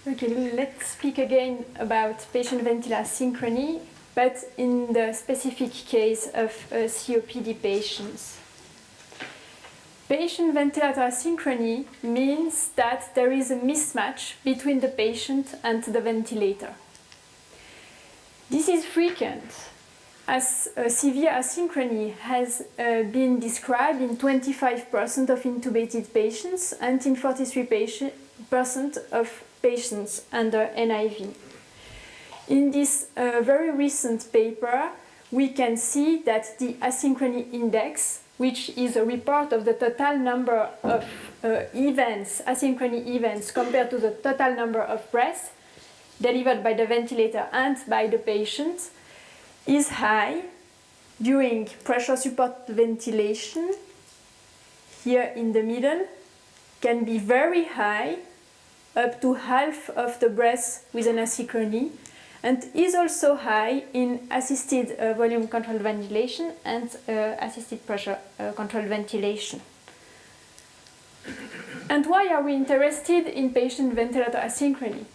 Okay, let's speak again about patient ventilator asynchrony, but in the specific case of COPD patients. Patient ventilator asynchrony means that there is a mismatch between the patient and the ventilator. This is frequent, as severe asynchrony has been described in 25% of intubated patients and in 43% of patients under NIV. In this very recent paper, we can see that the asynchrony index, which is a report of the total number of asynchrony events compared to the total number of breaths delivered by the ventilator and by the patient, is high during pressure support ventilation, here in the middle, can be very high, up to half of the breaths with an asynchrony, and is also high in assisted volume controlled ventilation and assisted pressure controlled ventilation. And why are we interested in patient ventilator asynchrony?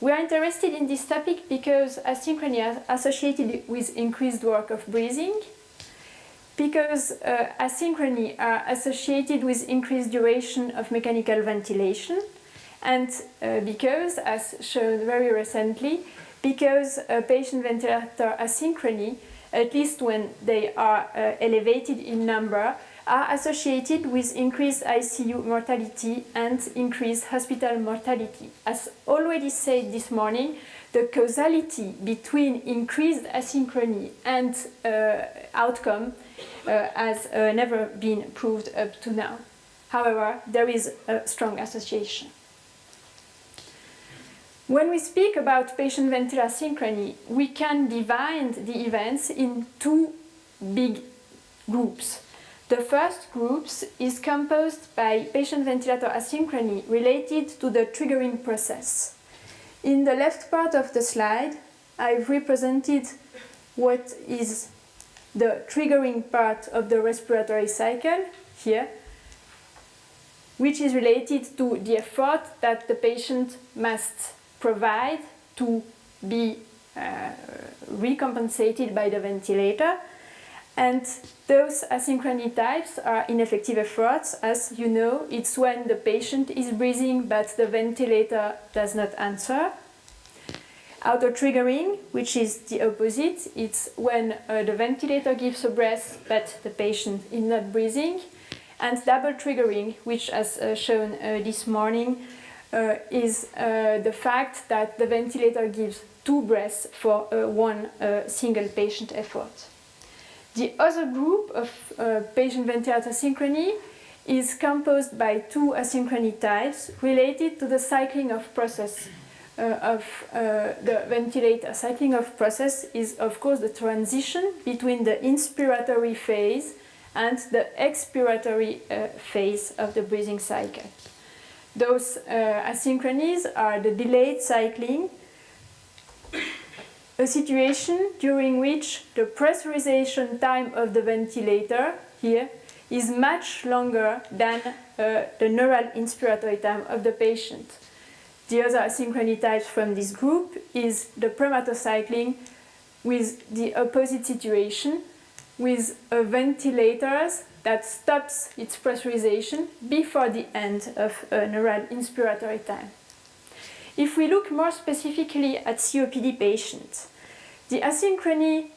We are interested in this topic because asynchrony is associated with increased work of breathing, because asynchrony are associated with increased duration of mechanical ventilation, and because, as shown very recently, because patient ventilator asynchrony, at least when they are elevated in number, are associated with increased ICU mortality and increased hospital mortality. As already said this morning, the causality between increased asynchrony and outcome has never been proved up to now. However, there is a strong association. When we speak about patient ventilator asynchrony, we can divide the events in two big groups. The first group is composed by patient ventilator asynchrony related to the triggering process. In the left part of the slide, I've represented what is the triggering part of the respiratory cycle here, which is related to the effort that the patient must provide to be recompensated by the ventilator. And those asynchrony types are ineffective efforts. As you know, it's when the patient is breathing but the ventilator does not answer. Auto-triggering, which is the opposite, it's when the ventilator gives a breath but the patient is not breathing. And double triggering, which as shown this morning, is the fact that the ventilator gives 2 breaths for one single patient effort. The other group of patient ventilator asynchrony is composed by 2 asynchrony types related to the cycling of process of the ventilator. Cycling of process is, of course, the transition between the inspiratory phase and the expiratory phase of the breathing cycle. Those asynchronies are the delayed cycling, a situation during which the pressurization time of the ventilator here is much longer than the neural inspiratory time of the patient. The other asynchrony types from this group is the premature cycling with the opposite situation, with ventilators that stops its pressurization before the end of neural inspiratory time. If we look more specifically at COPD patients, the asynchrony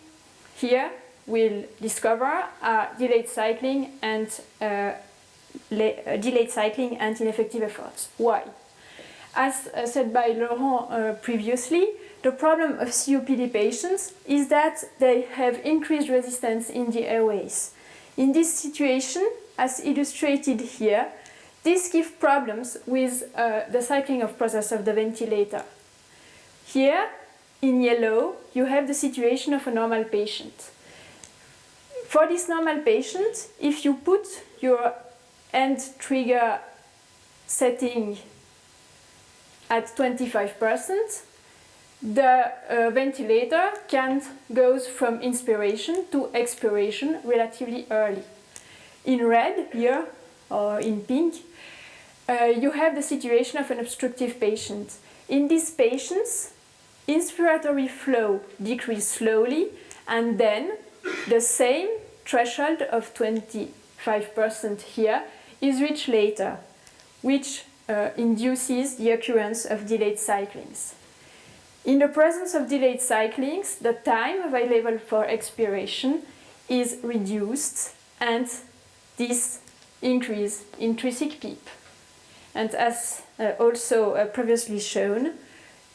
here we'll discover are delayed cycling and ineffective efforts. Why? As said by Laurent previously, the problem of COPD patients is that they have increased resistance in the airways. In this situation, as illustrated here, this gives problems with the cycling of process of the ventilator. Here, in yellow, you have the situation of a normal patient. For this normal patient, if you put your end trigger setting at 25%, the ventilator goes from inspiration to expiration relatively early. In red here, or in pink, you have the situation of an obstructive patient. In these patients, inspiratory flow decreases slowly, and then the same threshold of 25% here is reached later, which induces the occurrence of delayed cyclings. In the presence of delayed cyclings, the time available for expiration is reduced, and this increases intrinsic PEEP. And as also previously shown,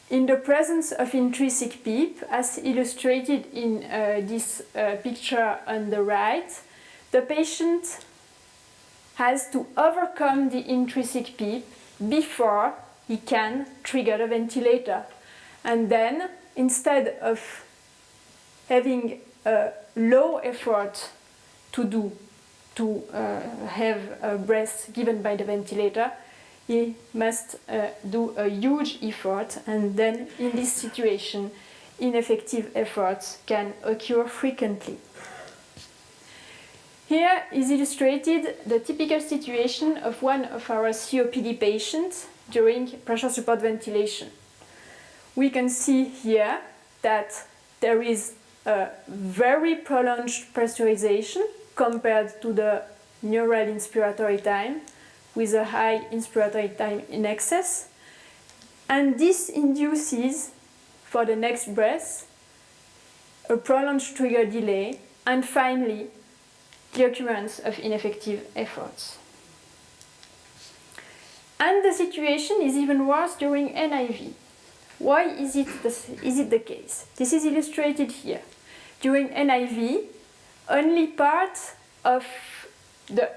in the presence of intrinsic PEEP, as illustrated in this picture on the right, the patient has to overcome the intrinsic PEEP before he can trigger the ventilator. And then, instead of having a low effort to have a breath given by the ventilator, he must do a huge effort, and then in this situation, ineffective efforts can occur frequently. Here is illustrated the typical situation of one of our COPD patients during pressure support ventilation. We can see here that there is a very prolonged pressurization compared to the neural inspiratory time, with a high inspiratory time in excess, and this induces, for the next breath, a prolonged trigger delay, and finally, the occurrence of ineffective efforts. And the situation is even worse during NIV. Why is it the case? This is illustrated here. During NIV, only part of the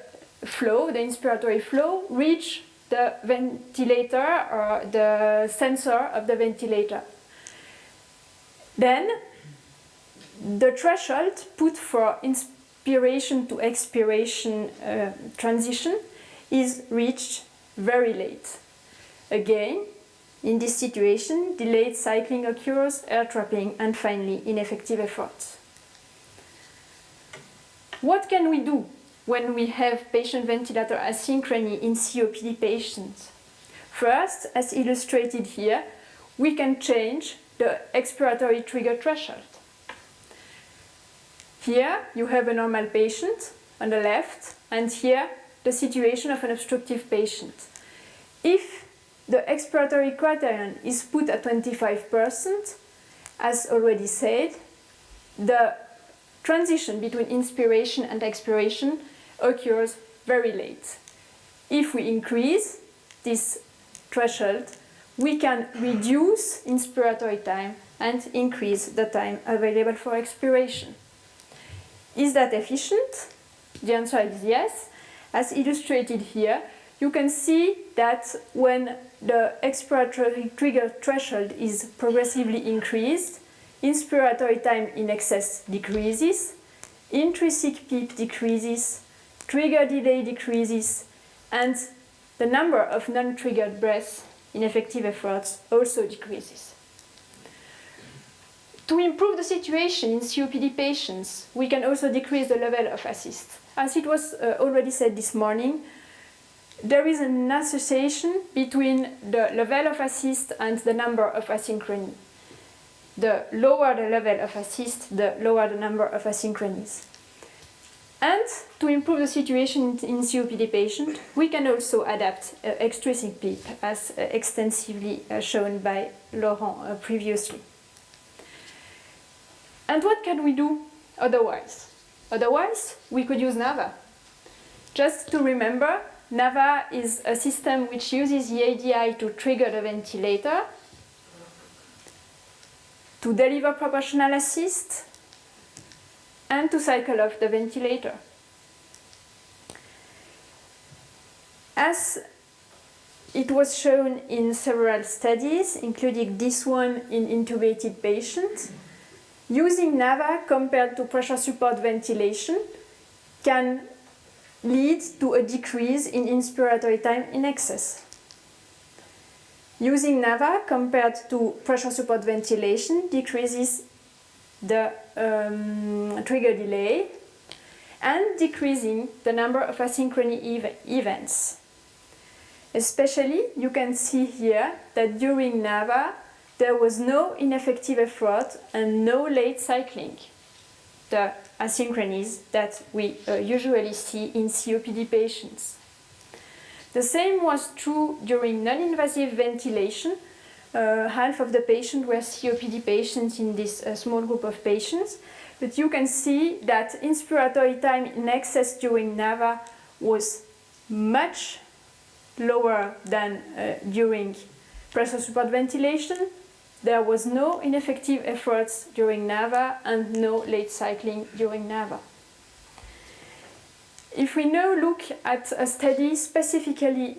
flow, the inspiratory flow, reach the ventilator or the sensor of the ventilator. Then the threshold put for inspiration to expiration transition is reached very late. Again, in this situation, delayed cycling occurs, air trapping, and finally ineffective efforts. What can we do when we have patient-ventilator asynchrony in COPD patients? First, as illustrated here, we can change the expiratory trigger threshold. Here you have a normal patient on the left, and here the situation of an obstructive patient. If the expiratory criterion is put at 25%, as already said, the transition between inspiration and expiration occurs very late. If we increase this threshold, we can reduce inspiratory time and increase the time available for expiration. Is that efficient? The answer is yes. As illustrated here, you can see that when the expiratory trigger threshold is progressively increased, inspiratory time in excess decreases, intrinsic PEEP decreases, trigger delay decreases, and the number of non-triggered breaths in effective efforts also decreases. To improve the situation in COPD patients, we can also decrease the level of assist. As it was already said this morning, there is an association between the level of assist and the number of asynchrony. The lower the level of assist, the lower the number of asynchronies. And to improve the situation in COPD patients, we can also adapt extrinsic PEEP, as extensively shown by Laurent previously. And what can we do otherwise? Otherwise, we could use NAVA. Just to remember, NAVA is a system which uses the ADI to trigger the ventilator, to deliver proportional assist, and to cycle off the ventilator. As it was shown in several studies, including this one in intubated patients, using NAVA compared to pressure support ventilation can lead to a decrease in inspiratory time in excess. Using NAVA compared to pressure support ventilation decreases the trigger delay and decreasing the number of asynchrony events. Especially, you can see here that during NAVA, there was no ineffective effort and no late cycling, the asynchronies that we usually see in COPD patients. The same was true during non-invasive ventilation. Half of the patients were COPD patients in this small group of patients. But you can see that inspiratory time in excess during NAVA was much lower than during pressure support ventilation. There was no ineffective efforts during NAVA and no late cycling during NAVA. If we now look at a study specifically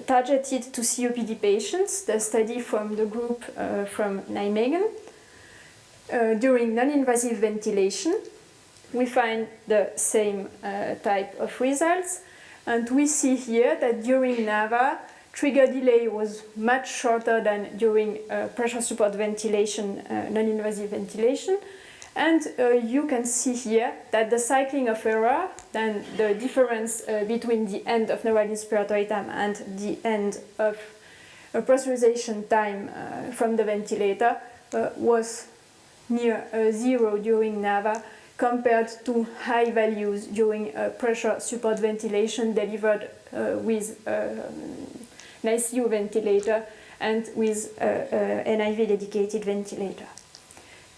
targeted to COPD patients, the study from the group from Nijmegen, during non-invasive ventilation, we find the same type of results. And we see here that during NAVA, trigger delay was much shorter than during pressure support ventilation, non-invasive ventilation. And you can see here that the cycling of error, then the difference between the end of neural inspiratory time and the end of pressurization time from the ventilator was near zero during NAVA compared to high values during pressure support ventilation delivered with an ICU ventilator and with an NIV dedicated ventilator.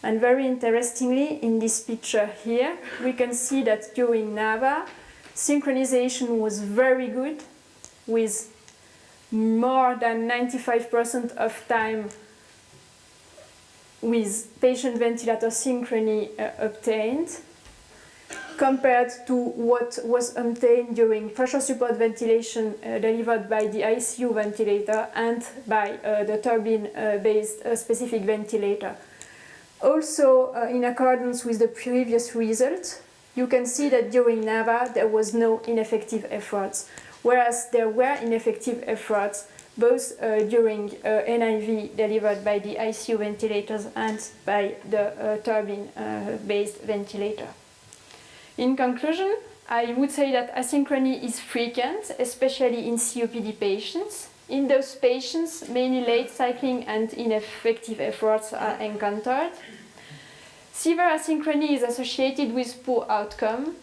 And very interestingly, in this picture here, we can see that during NAVA, synchronization was very good, with more than 95% of time with patient ventilator synchrony obtained, compared to what was obtained during pressure support ventilation delivered by the ICU ventilator and by the turbine-based specific ventilator. Also, in accordance with the previous result, you can see that during NAVA there was no ineffective efforts, whereas there were ineffective efforts both during NIV delivered by the ICU ventilators and by the turbine-based ventilator. In conclusion, I would say that asynchrony is frequent, especially in COPD patients. In those patients, many late cycling and ineffective efforts are encountered. Severe asynchrony is associated with poor outcome,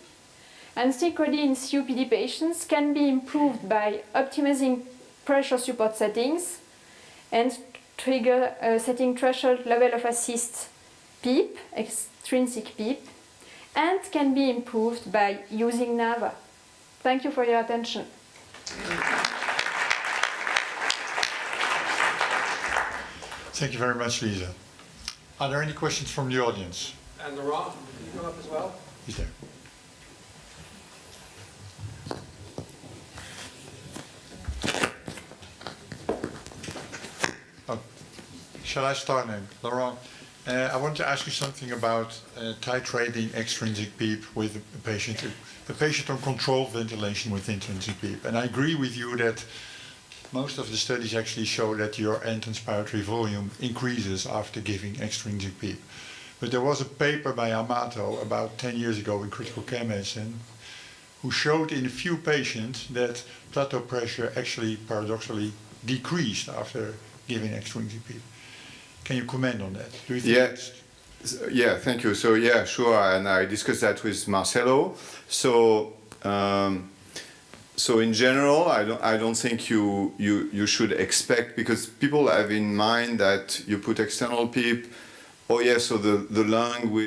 and synchrony in COPD patients can be improved by optimizing pressure support settings and setting threshold level of assist PEEP, extrinsic PEEP, and can be improved by using NAVA. Thank you for your attention. Thank you very much, Lisa. Are there any questions from the audience? And Laurent, can you come up as well? He's there. Oh, shall I start then? Laurent, I want to ask you something about titrating extrinsic PEEP with a patient on controlled ventilation with intrinsic PEEP. And I agree with you that most of the studies actually show that your end inspiratory volume increases after giving extrinsic PEEP. But there was a paper by Amato about 10 years ago in Critical Care Medicine who showed in a few patients that plateau pressure actually paradoxically decreased after giving extrinsic PEEP. Can you comment on that? Do you think Yeah, thank you. So yeah, sure, and I discussed that with Marcelo. So in general, I don't think you should expect, because people have in mind that you put external PEEP. Oh yeah, so the lung will